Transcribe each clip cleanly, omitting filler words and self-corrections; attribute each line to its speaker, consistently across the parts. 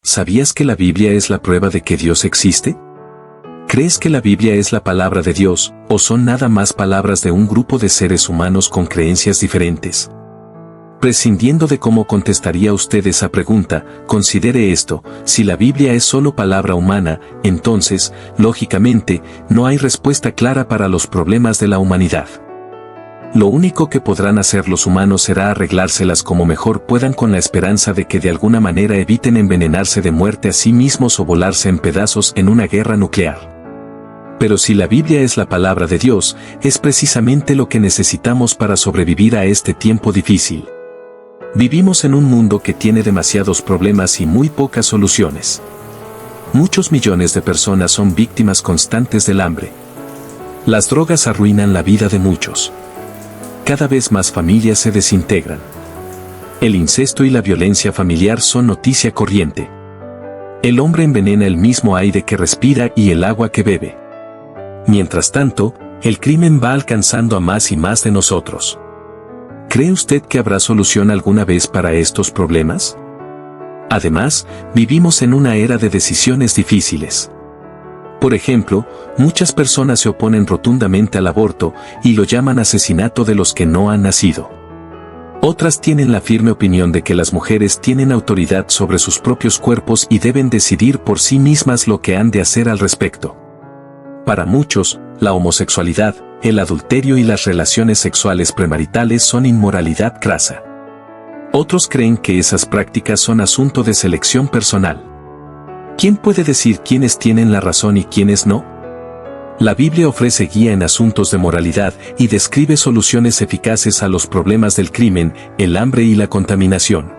Speaker 1: ¿sabías que la Biblia es la prueba de que Dios existe? ¿Crees que la Biblia es la palabra de Dios, o son nada más palabras de un grupo de seres humanos con creencias diferentes? Prescindiendo de cómo contestaría usted esa pregunta, considere esto: si la Biblia es solo palabra humana, entonces, lógicamente, no hay respuesta clara para los problemas de la humanidad. Lo único que podrán hacer los humanos será arreglárselas como mejor puedan con la esperanza de que de alguna manera eviten envenenarse de muerte a sí mismos o volarse en pedazos en una guerra nuclear. Pero si la Biblia es la palabra de Dios, es precisamente lo que necesitamos para sobrevivir a este tiempo difícil. Vivimos en un mundo que tiene demasiados problemas y muy pocas soluciones. Muchos millones de personas son víctimas constantes del hambre. Las drogas arruinan la vida de muchos. Cada vez más familias se desintegran. El incesto y la violencia familiar son noticia corriente. El hombre envenena el mismo aire que respira y el agua que bebe. Mientras tanto, el crimen va alcanzando a más y más de nosotros. ¿Cree usted que habrá solución alguna vez para estos problemas? Además, vivimos en una era de decisiones difíciles. Por ejemplo, muchas personas se oponen rotundamente al aborto y lo llaman asesinato de los que no han nacido. Otras tienen la firme opinión de que las mujeres tienen autoridad sobre sus propios cuerpos y deben decidir por sí mismas lo que han de hacer al respecto. Para muchos, la homosexualidad, el adulterio y las relaciones sexuales premaritales son inmoralidad crasa. Otros creen que esas prácticas son asunto de selección personal. ¿Quién puede decir quiénes tienen la razón y quiénes no? La Biblia ofrece guía en asuntos de moralidad y describe soluciones eficaces a los problemas del crimen, el hambre y la contaminación.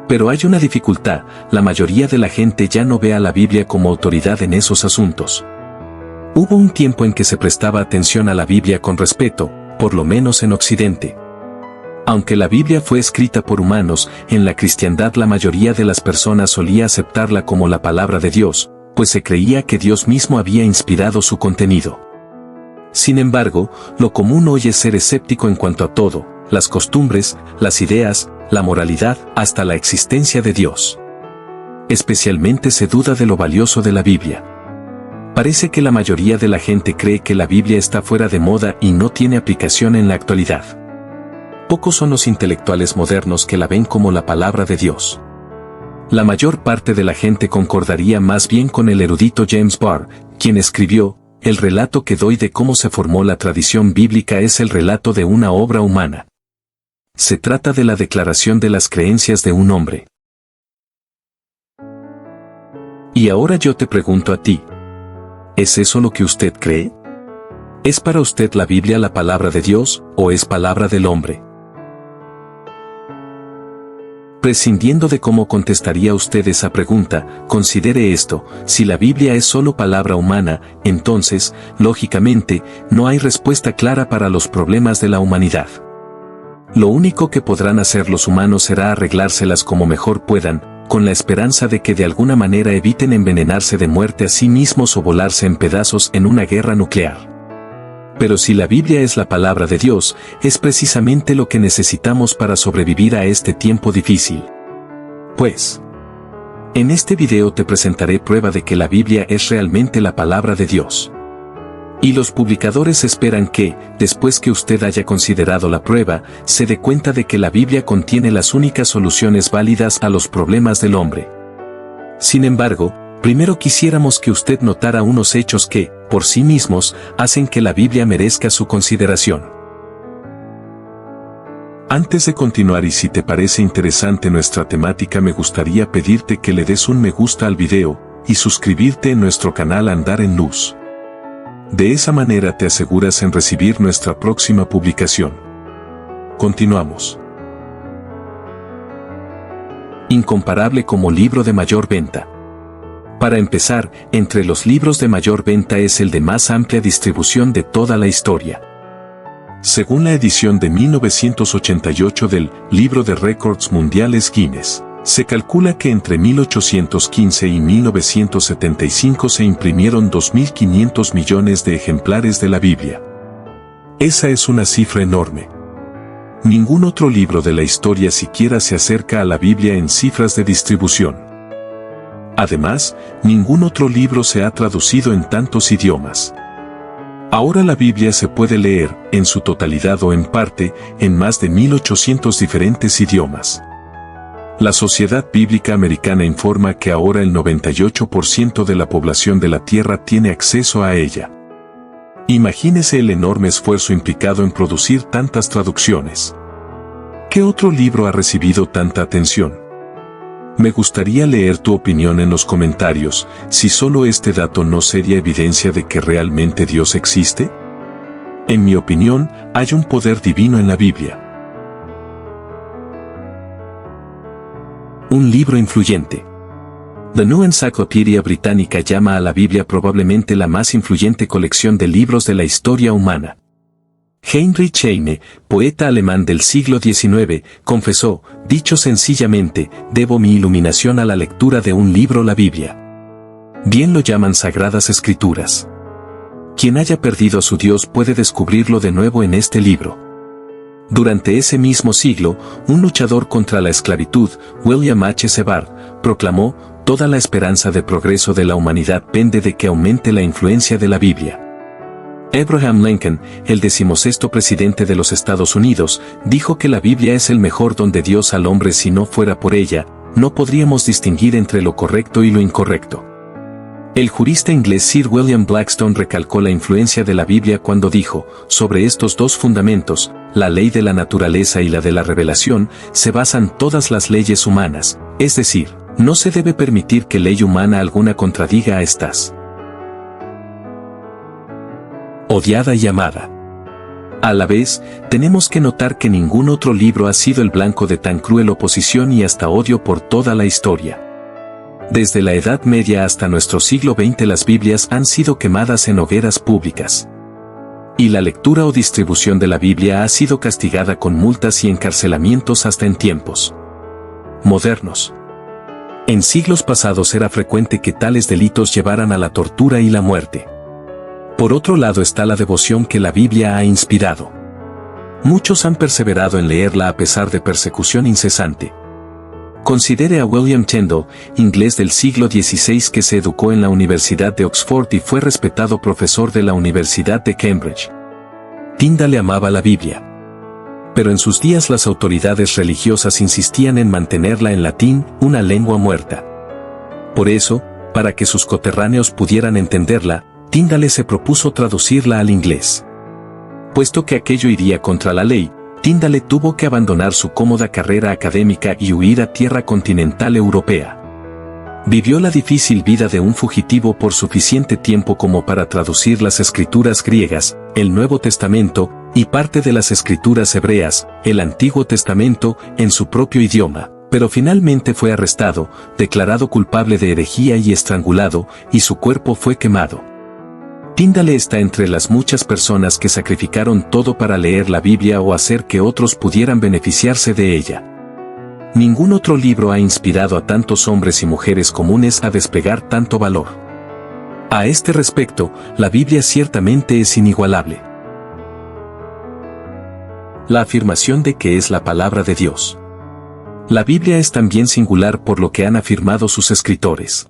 Speaker 1: Pero hay una dificultad: la mayoría de la gente ya no ve a la Biblia como autoridad en esos asuntos. Hubo un tiempo en que se prestaba atención a la Biblia con respeto, por lo menos en Occidente. Aunque la Biblia fue escrita por humanos, en la cristiandad la mayoría de las personas solía aceptarla como la palabra de Dios, pues se creía que Dios mismo había inspirado su contenido. Sin embargo, lo común hoy es ser escéptico en cuanto a todo: las costumbres, las ideas, la moralidad, hasta la existencia de Dios. Especialmente se duda de lo valioso de la Biblia. Parece que la mayoría de la gente cree que la Biblia está fuera de moda y no tiene aplicación en la actualidad. Pocos son los intelectuales modernos que la ven como la palabra de Dios. La mayor parte de la gente concordaría más bien con el erudito James Barr, quien escribió: el relato que doy de cómo se formó la tradición bíblica es el relato de una obra humana. Se trata de la declaración de las creencias de un hombre. Y ahora yo te pregunto a ti: ¿es eso lo que usted cree? ¿Es para usted la Biblia la palabra de Dios, o es palabra del hombre? Prescindiendo de cómo contestaría usted esa pregunta, considere esto: si la Biblia es solo palabra humana, entonces, lógicamente, no hay respuesta clara para los problemas de la humanidad. Lo único que podrán hacer los humanos será arreglárselas como mejor puedan, con la esperanza de que de alguna manera eviten envenenarse de muerte a sí mismos o volarse en pedazos en una guerra nuclear. Pero si la Biblia es la palabra de Dios, es precisamente lo que necesitamos para sobrevivir a este tiempo difícil. Pues, en este video te presentaré prueba de que la Biblia es realmente la palabra de Dios. Y los publicadores esperan que, después que usted haya considerado la prueba, se dé cuenta de que la Biblia contiene las únicas soluciones válidas a los problemas del hombre. Sin embargo, primero quisiéramos que usted notara unos hechos que, por sí mismos, hacen que la Biblia merezca su consideración. Antes de continuar, y si te parece interesante nuestra temática, me gustaría pedirte que le des un me gusta al video, y suscribirte en nuestro canal Andar en Luz. De esa manera te aseguras en recibir nuestra próxima publicación. Continuamos. Incomparable como libro de mayor venta. Para empezar, entre los libros de mayor venta es el de más amplia distribución de toda la historia. Según la edición de 1988 del Libro de Récords Mundiales Guinness, se calcula que entre 1815 y 1975 se imprimieron 2.500 millones de ejemplares de la Biblia. Esa es una cifra enorme. Ningún otro libro de la historia siquiera se acerca a la Biblia en cifras de distribución. Además, ningún otro libro se ha traducido en tantos idiomas. Ahora la Biblia se puede leer, en su totalidad o en parte, en más de 1800 diferentes idiomas. La Sociedad Bíblica Americana informa que ahora el 98% de la población de la Tierra tiene acceso a ella. Imagínese el enorme esfuerzo implicado en producir tantas traducciones. ¿Qué otro libro ha recibido tanta atención? Me gustaría leer tu opinión en los comentarios, si solo este dato no sería evidencia de que realmente Dios existe. En mi opinión, hay un poder divino en la Biblia. Un libro influyente. The New Encyclopedia Britannica llama a la Biblia probablemente la más influyente colección de libros de la historia humana. Heinrich Heine, poeta alemán del siglo XIX, confesó, dicho sencillamente, debo mi iluminación a la lectura de un libro, la Biblia. Bien lo llaman Sagradas Escrituras. Quien haya perdido a su Dios puede descubrirlo de nuevo en este libro. Durante ese mismo siglo, un luchador contra la esclavitud, William H. Seward, proclamó, toda la esperanza de progreso de la humanidad pende de que aumente la influencia de la Biblia. Abraham Lincoln, el 16º presidente de los Estados Unidos, dijo que la Biblia es el mejor don de Dios al hombre. Si no fuera por ella, no podríamos distinguir entre lo correcto y lo incorrecto. El jurista inglés Sir William Blackstone recalcó la influencia de la Biblia cuando dijo, sobre estos dos fundamentos, la ley de la naturaleza y la de la revelación, se basan todas las leyes humanas, es decir, no se debe permitir que ley humana alguna contradiga a estas. Odiada y amada. A la vez, tenemos que notar que ningún otro libro ha sido el blanco de tan cruel oposición y hasta odio por toda la historia. Desde la Edad Media hasta nuestro siglo XX las Biblias han sido quemadas en hogueras públicas. Y la lectura o distribución de la Biblia ha sido castigada con multas y encarcelamientos hasta en tiempos modernos. En siglos pasados era frecuente que tales delitos llevaran a la tortura y la muerte. Por otro lado está la devoción que la Biblia ha inspirado. Muchos han perseverado en leerla a pesar de persecución incesante. Considere a William Tyndale, inglés del siglo XVI que se educó en la Universidad de Oxford y fue respetado profesor de la Universidad de Cambridge. Tyndale amaba la Biblia. Pero en sus días las autoridades religiosas insistían en mantenerla en latín, una lengua muerta. Por eso, para que sus coterráneos pudieran entenderla, Tyndale se propuso traducirla al inglés. Puesto que aquello iría contra la ley, Tyndale tuvo que abandonar su cómoda carrera académica y huir a tierra continental europea. Vivió la difícil vida de un fugitivo por suficiente tiempo como para traducir las escrituras griegas, el Nuevo Testamento, y parte de las escrituras hebreas, el Antiguo Testamento, en su propio idioma, pero finalmente fue arrestado, declarado culpable de herejía y estrangulado, y su cuerpo fue quemado. Tyndale está entre las muchas personas que sacrificaron todo para leer la Biblia o hacer que otros pudieran beneficiarse de ella. Ningún otro libro ha inspirado a tantos hombres y mujeres comunes a despegar tanto valor. A este respecto, la Biblia ciertamente es inigualable. La afirmación de que es la palabra de Dios. La Biblia es también singular por lo que han afirmado sus escritores.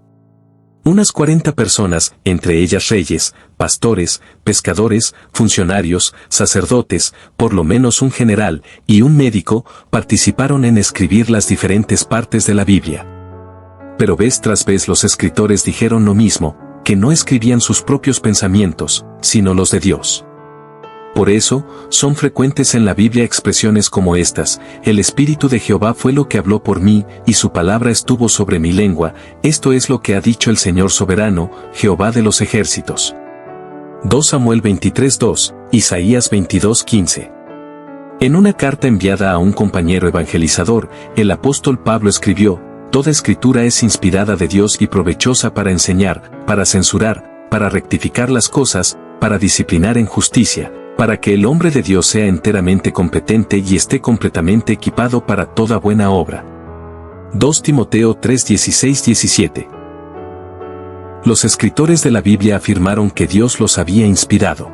Speaker 1: Unas 40 personas, entre ellas reyes, pastores, pescadores, funcionarios, sacerdotes, por lo menos un general y un médico, participaron en escribir las diferentes partes de la Biblia. Pero vez tras vez los escritores dijeron lo mismo, que no escribían sus propios pensamientos, sino los de Dios. Por eso, son frecuentes en la Biblia expresiones como estas: el Espíritu de Jehová fue lo que habló por mí, y su palabra estuvo sobre mi lengua, esto es lo que ha dicho el Señor soberano, Jehová de los ejércitos. 2 Samuel 23:2, Isaías 22:15. En una carta enviada a un compañero evangelizador, el apóstol Pablo escribió: toda escritura es inspirada de Dios y provechosa para enseñar, para censurar, para rectificar las cosas, para disciplinar en justicia, para que el hombre de Dios sea enteramente competente y esté completamente equipado para toda buena obra. 2 Timoteo 3:16-17. Los escritores de la Biblia afirmaron que Dios los había inspirado.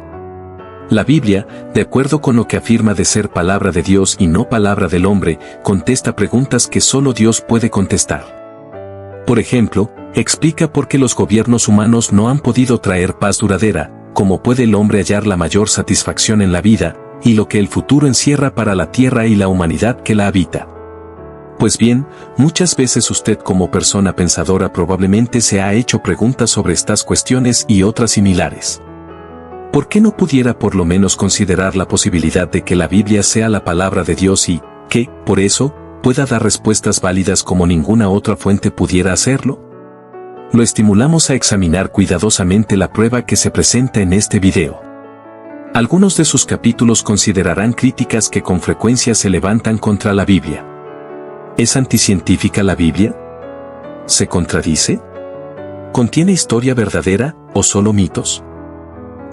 Speaker 1: La Biblia, de acuerdo con lo que afirma de ser palabra de Dios y no palabra del hombre, contesta preguntas que solo Dios puede contestar. Por ejemplo, Explica por qué los gobiernos humanos no han podido traer paz duradera, cómo puede el hombre hallar la mayor satisfacción en la vida, y lo que el futuro encierra para la tierra y la humanidad que la habita. Pues bien, muchas veces usted como persona pensadora probablemente se ha hecho preguntas sobre estas cuestiones y otras similares. ¿Por qué no pudiera por lo menos considerar la posibilidad de que la Biblia sea la palabra de Dios y, que, por eso, pueda dar respuestas válidas como ninguna otra fuente pudiera hacerlo? Lo estimulamos a examinar cuidadosamente la prueba que se presenta en este video. Algunos de sus capítulos considerarán críticas que con frecuencia se levantan contra la Biblia. ¿Es anticientífica la Biblia? ¿Se contradice? ¿Contiene historia verdadera o solo mitos?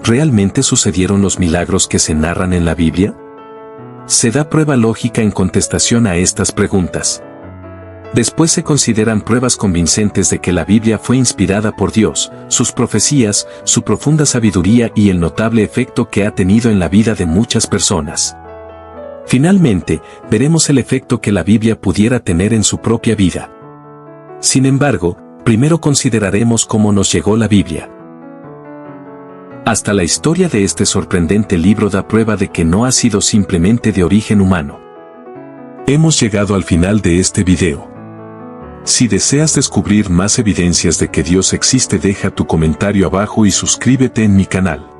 Speaker 1: ¿Realmente sucedieron los milagros que se narran en la Biblia? Se da prueba lógica en contestación a estas preguntas. Después se consideran pruebas convincentes de que la Biblia fue inspirada por Dios, sus profecías, su profunda sabiduría y el notable efecto que ha tenido en la vida de muchas personas. Finalmente, veremos el efecto que la Biblia pudiera tener en su propia vida. Sin embargo, primero consideraremos cómo nos llegó la Biblia. Hasta la historia de este sorprendente libro da prueba de que no ha sido simplemente de origen humano. Hemos llegado al final de este video. Si deseas descubrir más evidencias de que Dios existe, deja tu comentario abajo y suscríbete en mi canal.